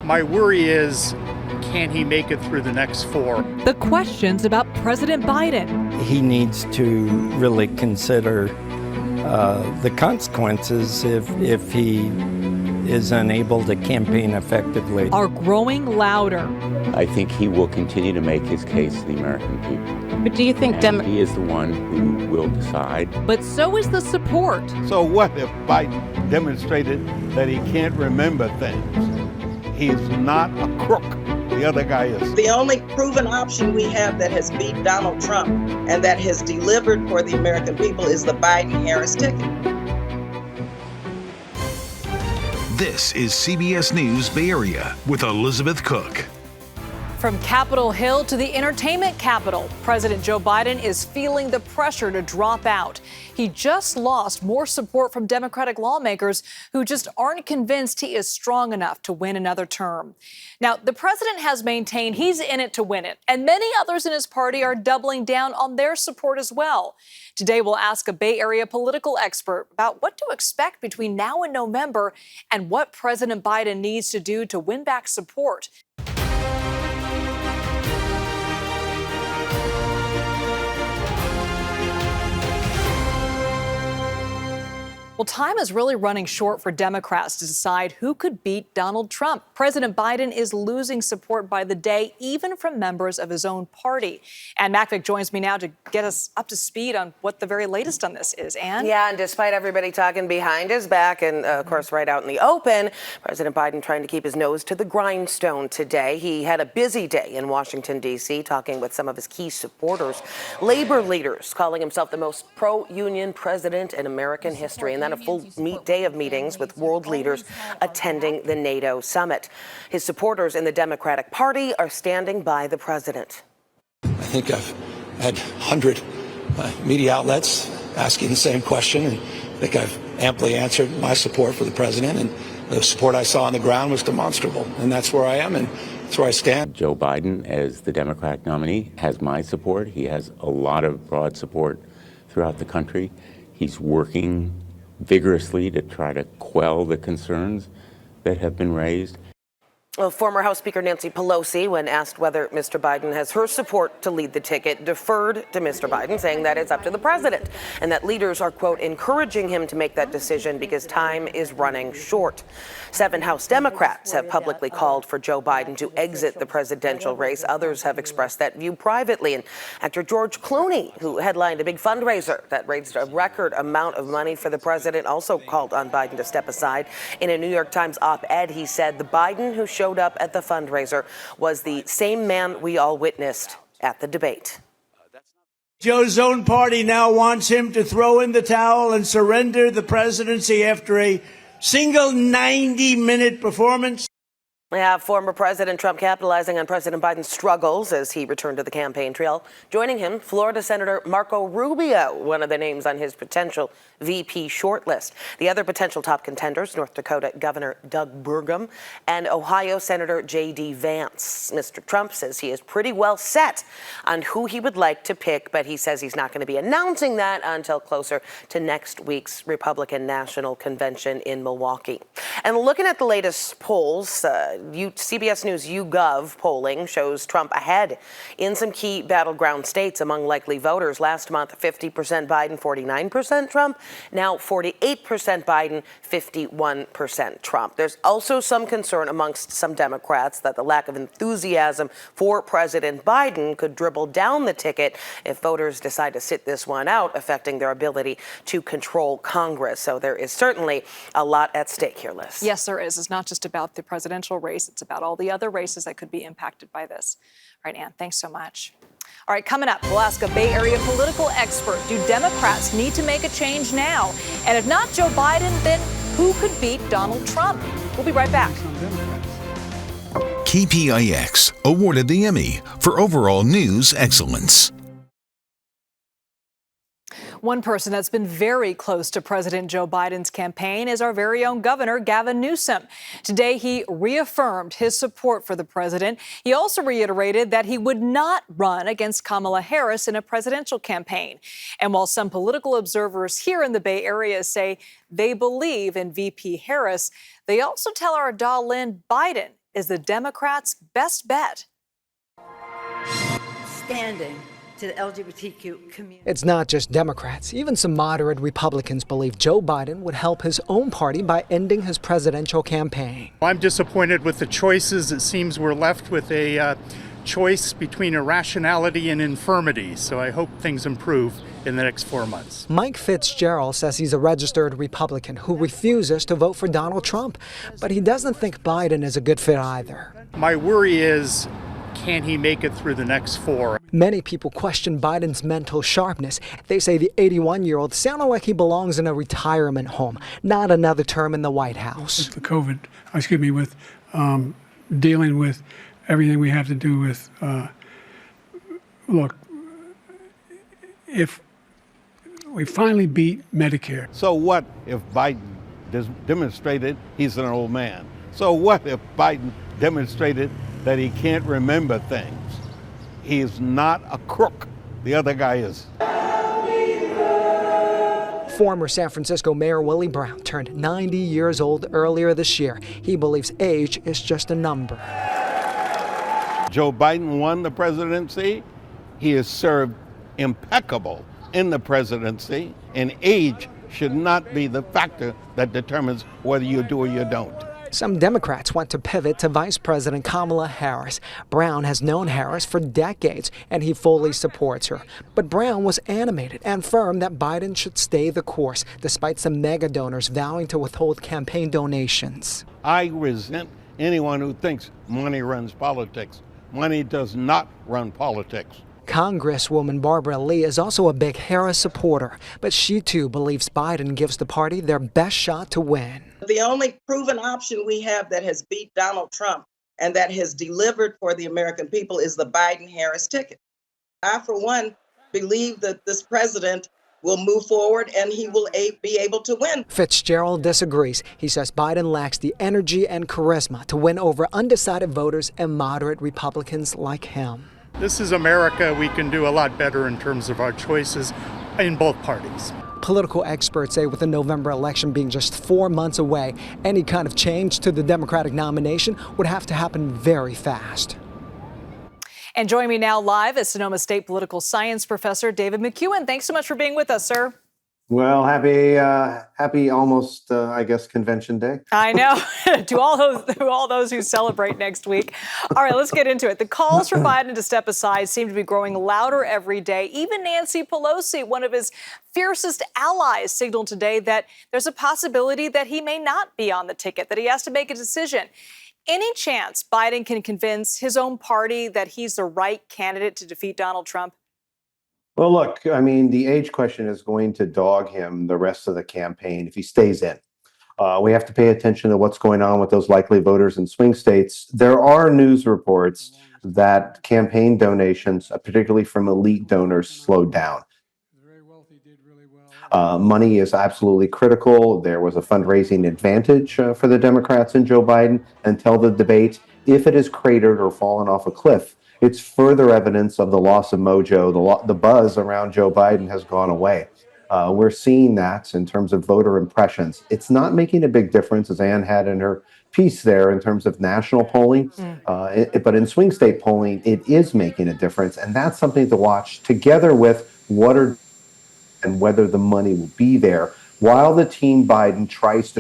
My worry is, can he make it through the next 4? The questions about President Biden. He needs to really consider the consequences if he is unable to campaign effectively. Are growing louder. I think he will continue to make his case to the American people. But do you think he is the one who will decide? But so is the support. So what if Biden demonstrated that he can't remember things? He's not a crook. The other guy is. The only proven option we have that has beat Donald Trump and that has delivered for the American people is the Biden-Harris ticket. This is CBS News Bay Area with Elizabeth Cook. From Capitol Hill to the entertainment capital, President Joe Biden is feeling the pressure to drop out. He just lost more support from Democratic lawmakers who just aren't convinced he is strong enough to win another term. Now, the president has maintained he's in it to win it, and many others in his party are doubling down on their support as well. Today, we'll ask a Bay Area political expert about what to expect between now and November and what President Biden needs to do to win back support. Well, time is really running short for Democrats to decide who could beat Donald Trump. President Biden is losing support by the day, even from members of his own party. Ann Macvick joins me now to get us up to speed on what the very latest on this is. Ann? Yeah, and despite everybody talking behind his back and, of course, right out in the open, President Biden trying to keep his nose to the grindstone today. He had a busy day in Washington, D.C., talking with some of his key supporters, labor leaders, calling himself the most pro-union president in American history. And then a full day of meetings with world leaders attending the NATO summit. His supporters in the Democratic Party are standing by the president. I think I've had 100 media outlets asking the same question, and I think I've amply answered my support for the president, and the support I saw on the ground was demonstrable, and that's where I am, and that's where I stand. Joe Biden, as the Democratic nominee, has my support. He has a lot of broad support throughout the country. He's working vigorously to try to quell the concerns that have been raised. Well, former House Speaker Nancy Pelosi, when asked whether Mr. Biden has her support to lead the ticket, deferred to Mr. Biden, saying that it's up to the president and that leaders are, quote, encouraging him to make that decision because time is running short. 7 House Democrats have publicly called for Joe Biden to exit the presidential race. Others have expressed that view privately. And actor George Clooney, who headlined a big fundraiser that raised a record amount of money for the president, also called on Biden to step aside. In a New York Times op-ed, he said the Biden who showed up at the fundraiser was the same man we all witnessed at the debate. Joe's own party now wants him to throw in the towel and surrender the presidency after a single 90-minute performance. We have former President Trump capitalizing on President Biden's struggles as he returned to the campaign trail. Joining him, Florida Senator Marco Rubio, one of the names on his potential VP shortlist. The other potential top contenders, North Dakota Governor Doug Burgum and Ohio Senator J.D. Vance. Mr. Trump says he is pretty well set on who he would like to pick, but he says he's not going to be announcing that until closer to next week's Republican National Convention in Milwaukee. And looking at the latest polls, CBS News YouGov polling shows Trump ahead in some key battleground states among likely voters. Last month, 50% Biden, 49% Trump. Now 48% Biden, 51% Trump. There's also some concern amongst some Democrats that the lack of enthusiasm for President Biden could dribble down the ticket if voters decide to sit this one out, affecting their ability to control Congress. So there is certainly a lot at stake here, Liz. Yes, there is. It's not just about the presidential race. It's about all the other races that could be impacted by this. All right, Ann, thanks so much. All right, coming up, we'll ask a Bay Area political expert, do Democrats need to make a change now? And if not Joe Biden, then who could beat Donald Trump? We'll be right back. KPIX awarded the Emmy for overall news excellence. One person that's been very close to President Joe Biden's campaign is our very own Governor Gavin Newsom. Today, he reaffirmed his support for the president. He also reiterated that he would not run against Kamala Harris in a presidential campaign. And while some political observers here in the Bay Area say they believe in VP Harris, they also tell our Dahlin Biden is the Democrats' best bet. Standing to the LGBTQ community. It's not just Democrats. Even some moderate Republicans believe Joe Biden would help his own party by ending his presidential campaign. I'm disappointed with the choices. It seems we're left with a choice between irrationality and infirmity. So I hope things improve in the next 4 months. Mike Fitzgerald says he's a registered Republican who refuses to vote for Donald Trump, but he doesn't think Biden is a good fit either. My worry is, can he make it through the next 4? Many people question Biden's mental sharpness. They say the 81-year-old sounded like he belongs in a retirement home, not another term in the White House. The COVID, with dealing with everything we have to do with, look, if we finally beat Medicare. So what if Biden demonstrated he's an old man? So what if Biden demonstrated that he can't remember things? He's not a crook. The other guy is. Former San Francisco Mayor Willie Brown turned 90 years old earlier this year. He believes age is just a number. Joe Biden won the presidency. He has served impeccable in the presidency, and age should not be the factor that determines whether you do or you don't. Some Democrats want to pivot to Vice President Kamala Harris. Brown has known Harris for decades, and he fully supports her. But Brown was animated and firm that Biden should stay the course, despite some mega donors vowing to withhold campaign donations. I resent anyone who thinks money runs politics. Money does not run politics. Congresswoman Barbara Lee is also a big Harris supporter, but she too believes Biden gives the party their best shot to win. The only proven option we have that has beat Donald Trump and that has delivered for the American people is the Biden-Harris ticket. I, for one, believe that this president will move forward and he will be able to win. Fitzgerald disagrees. He says Biden lacks the energy and charisma to win over undecided voters and moderate Republicans like him. This is America. We can do a lot better in terms of our choices in both parties. Political experts say with the November election being just 4 months away, any kind of change to the Democratic nomination would have to happen very fast. And joining me now live is Sonoma State political science professor David McCuan. Thanks so much for being with us, sir. Well, happy almost, convention day. I know. to all those who celebrate next week. All right, let's get into it. The calls for Biden to step aside seem to be growing louder every day. Even Nancy Pelosi, one of his fiercest allies, signaled today that there's a possibility that he may not be on the ticket, that he has to make a decision. Any chance Biden can convince his own party that he's the right candidate to defeat Donald Trump? Well, look, the age question is going to dog him the rest of the campaign if he stays in. We have to pay attention to what's going on with those likely voters in swing states. There are news reports that campaign donations, particularly from elite donors, slowed down. Money is absolutely critical. There was a fundraising advantage for the Democrats and Joe Biden until the debate. If it is cratered or fallen off a cliff, it's further evidence of the loss of mojo. The buzz around Joe Biden has gone away. We're seeing that in terms of voter impressions. It's not making a big difference, as Ann had in her piece there, in terms of national polling. But in swing state polling, it is making a difference. And that's something to watch together with and whether the money will be there, while the team Biden tries to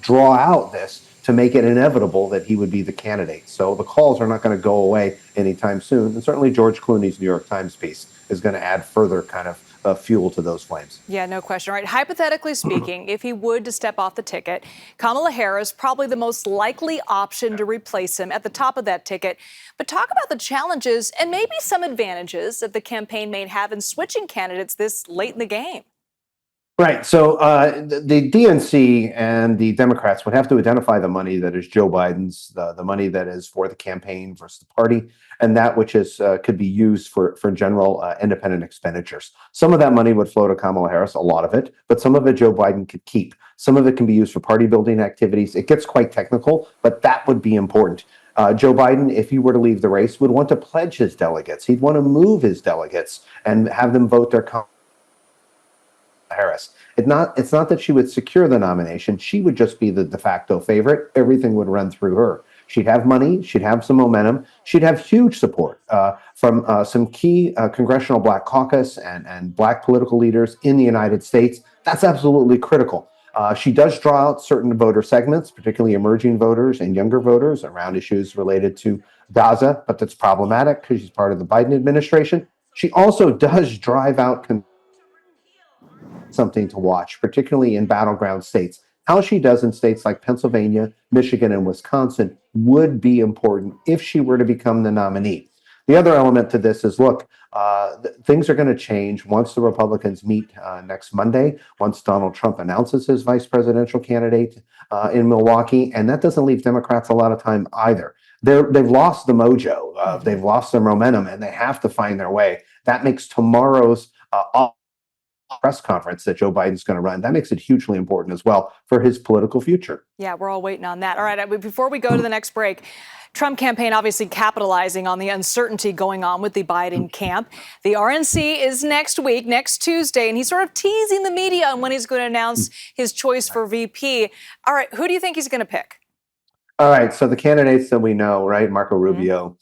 draw out this to make it inevitable that he would be the candidate. So the calls are not going to go away anytime soon. And certainly George Clooney's New York Times piece is going to add further kind of fuel to those flames. Yeah, no question. All right. Hypothetically speaking, if he would to step off the ticket, Kamala Harris, probably the most likely option to replace him at the top of that ticket. But talk about the challenges and maybe some advantages that the campaign may have in switching candidates this late in the game. Right. So the DNC and the Democrats would have to identify the money that is Joe Biden's, the money that is for the campaign versus the party, and that which is could be used for general independent expenditures. Some of that money would flow to Kamala Harris, a lot of it, but some of it Joe Biden could keep. Some of it can be used for party building activities. It gets quite technical, but that would be important. Joe Biden, if he were to leave the race, would want to pledge his delegates. He'd want to move his delegates and have them vote their Harris. It's not that she would secure the nomination. She would just be the de facto favorite. Everything would run through her. She'd have money, she'd have some momentum, she'd have huge support from some key congressional Black caucus and Black political leaders in the United States. That's absolutely critical. She does draw out certain voter segments, particularly emerging voters and younger voters, around issues related to Gaza, but that's problematic because she's part of the Biden administration. She also does drive out something to watch, particularly in battleground states. How she does in states like Pennsylvania, Michigan, and Wisconsin would be important if she were to become the nominee. The other element to this is, look, things are going to change once the Republicans meet next Monday, once Donald Trump announces his vice presidential candidate in Milwaukee, and that doesn't leave Democrats a lot of time either. They've lost the mojo, they've lost their momentum, and they have to find their way. That makes tomorrow's press conference that Joe Biden's going to run, that makes it hugely important as well for his political future. Yeah, we're all waiting on that. All right, before we go to the next break, Trump campaign obviously capitalizing on the uncertainty going on with the Biden camp. The RNC is next week, next Tuesday, and he's sort of teasing the media on when he's going to announce his choice for VP. All right, who do you think he's going to pick? All right, so the candidates that we know, right? Marco Rubio,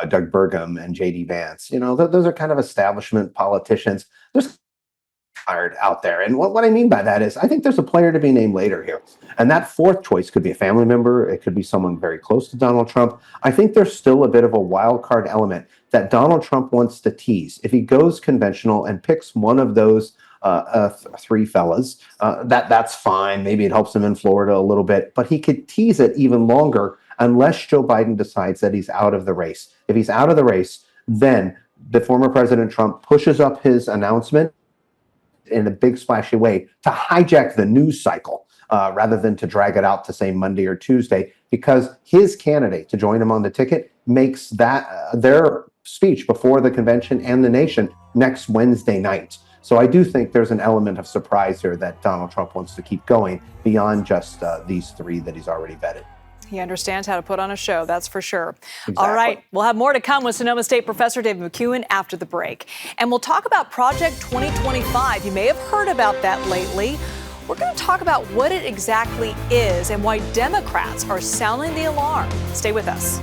Doug Burgum, and J.D. Vance. You know, those are kind of establishment politicians. There's tired out there. And what I mean by that is I think there's a player to be named later here. And that fourth choice could be a family member. It could be someone very close to Donald Trump. I think there's still a bit of a wild card element that Donald Trump wants to tease. If he goes conventional and picks one of those three fellas, that's fine. Maybe it helps him in Florida a little bit, but he could tease it even longer unless Joe Biden decides that he's out of the race. If he's out of the race, then the former President Trump pushes up his announcement in a big splashy way to hijack the news cycle rather than to drag it out to say Monday or Tuesday, because his candidate to join him on the ticket makes that their speech before the convention and the nation next Wednesday night. So I do think there's an element of surprise here that Donald Trump wants to keep going beyond just these three that he's already vetted. He understands how to put on a show, that's for sure. Exactly. All right, we'll have more to come with Sonoma State professor David McCuan after the break. And we'll talk about Project 2025. You may have heard about that lately. We're going to talk about what it exactly is and why Democrats are sounding the alarm. Stay with us.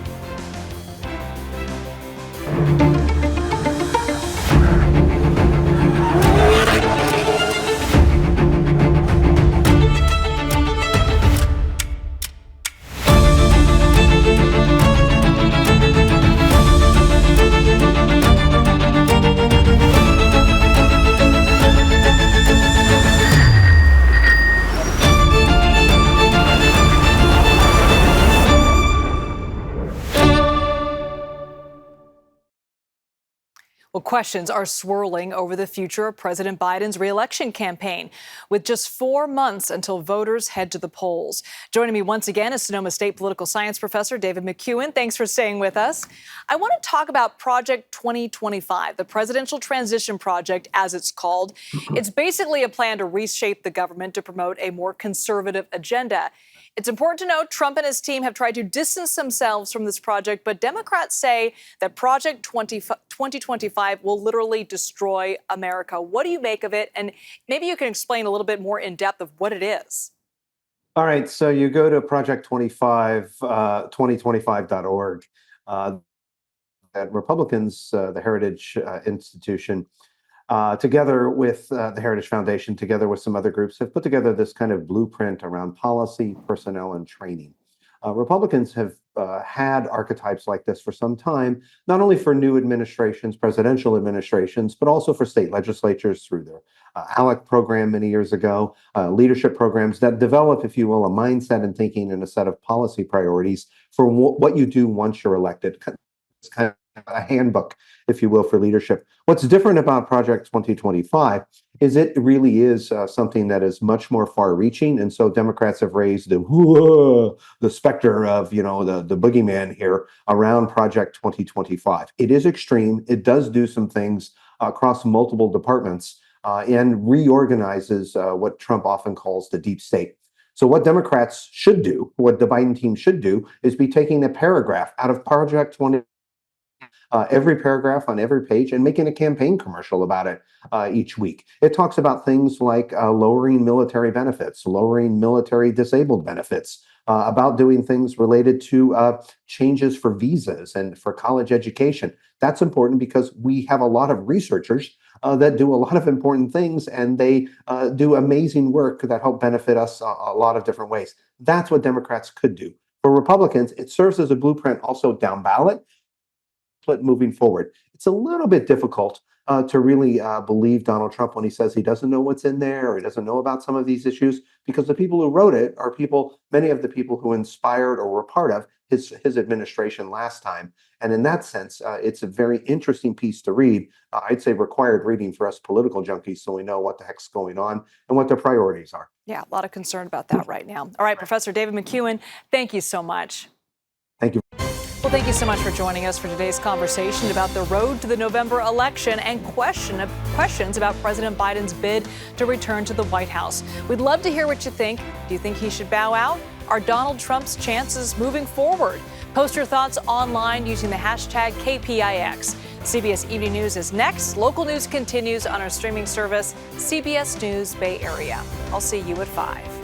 Well, questions are swirling over the future of President Biden's re-election campaign, with just 4 months until voters head to the polls. Joining me once again is Sonoma State political science professor David McCuan. Thanks for staying with us. I want to talk about Project 2025, the presidential transition project, as it's called. It's basically a plan to reshape the government to promote a more conservative agenda. It's important to note Trump and his team have tried to distance themselves from this project, but Democrats say that Project 2025 will literally destroy America. What do you make of it? And maybe you can explain a little bit more in depth of what it is. All right, so you go to Project 25, 2025.org. That Republicans, the Heritage Institution, together with the Heritage Foundation, together with some other groups, have put together this kind of blueprint around policy, personnel, and training. Republicans have had archetypes like this for some time, not only for new administrations, presidential administrations, but also for state legislatures through their ALEC program many years ago, leadership programs that develop, if you will, a mindset and thinking and a set of policy priorities for what you do once you're elected. It's kind of a handbook, if you will, for leadership. What's different about Project 2025 is it really is something that is much more far-reaching, and so Democrats have raised the specter of, you know, the boogeyman here around Project 2025. It is extreme. It does do some things across multiple departments and reorganizes what Trump often calls the deep state. So what Democrats should do, what the Biden team should do, is be taking a paragraph out of Project 20. Every paragraph on every page and making a campaign commercial about it each week. It talks about things like lowering military benefits, lowering military disabled benefits, about doing things related to changes for visas and for college education. That's important because we have a lot of researchers that do a lot of important things, and they do amazing work that help benefit us a lot of different ways. That's what Democrats could do. For Republicans, it serves as a blueprint also down ballot, but moving forward. It's a little bit difficult to really believe Donald Trump when he says he doesn't know what's in there or he doesn't know about some of these issues, because the people who wrote it are many of the people who inspired or were part of his administration last time. And in that sense, it's a very interesting piece to read. I'd say required reading for us political junkies, so we know what the heck's going on and what their priorities are. Yeah, a lot of concern about that right now. All right, Professor David McCuan, thank you so much. Thank you. Well, thank you so much for joining us for today's conversation about the road to the November election and questions about President Biden's bid to return to the White House. We'd love to hear what you think. Do you think he should bow out? Are Donald Trump's chances moving forward? Post your thoughts online using the hashtag KPIX. CBS Evening News is next. Local news continues on our streaming service, CBS News Bay Area. I'll see you at 5.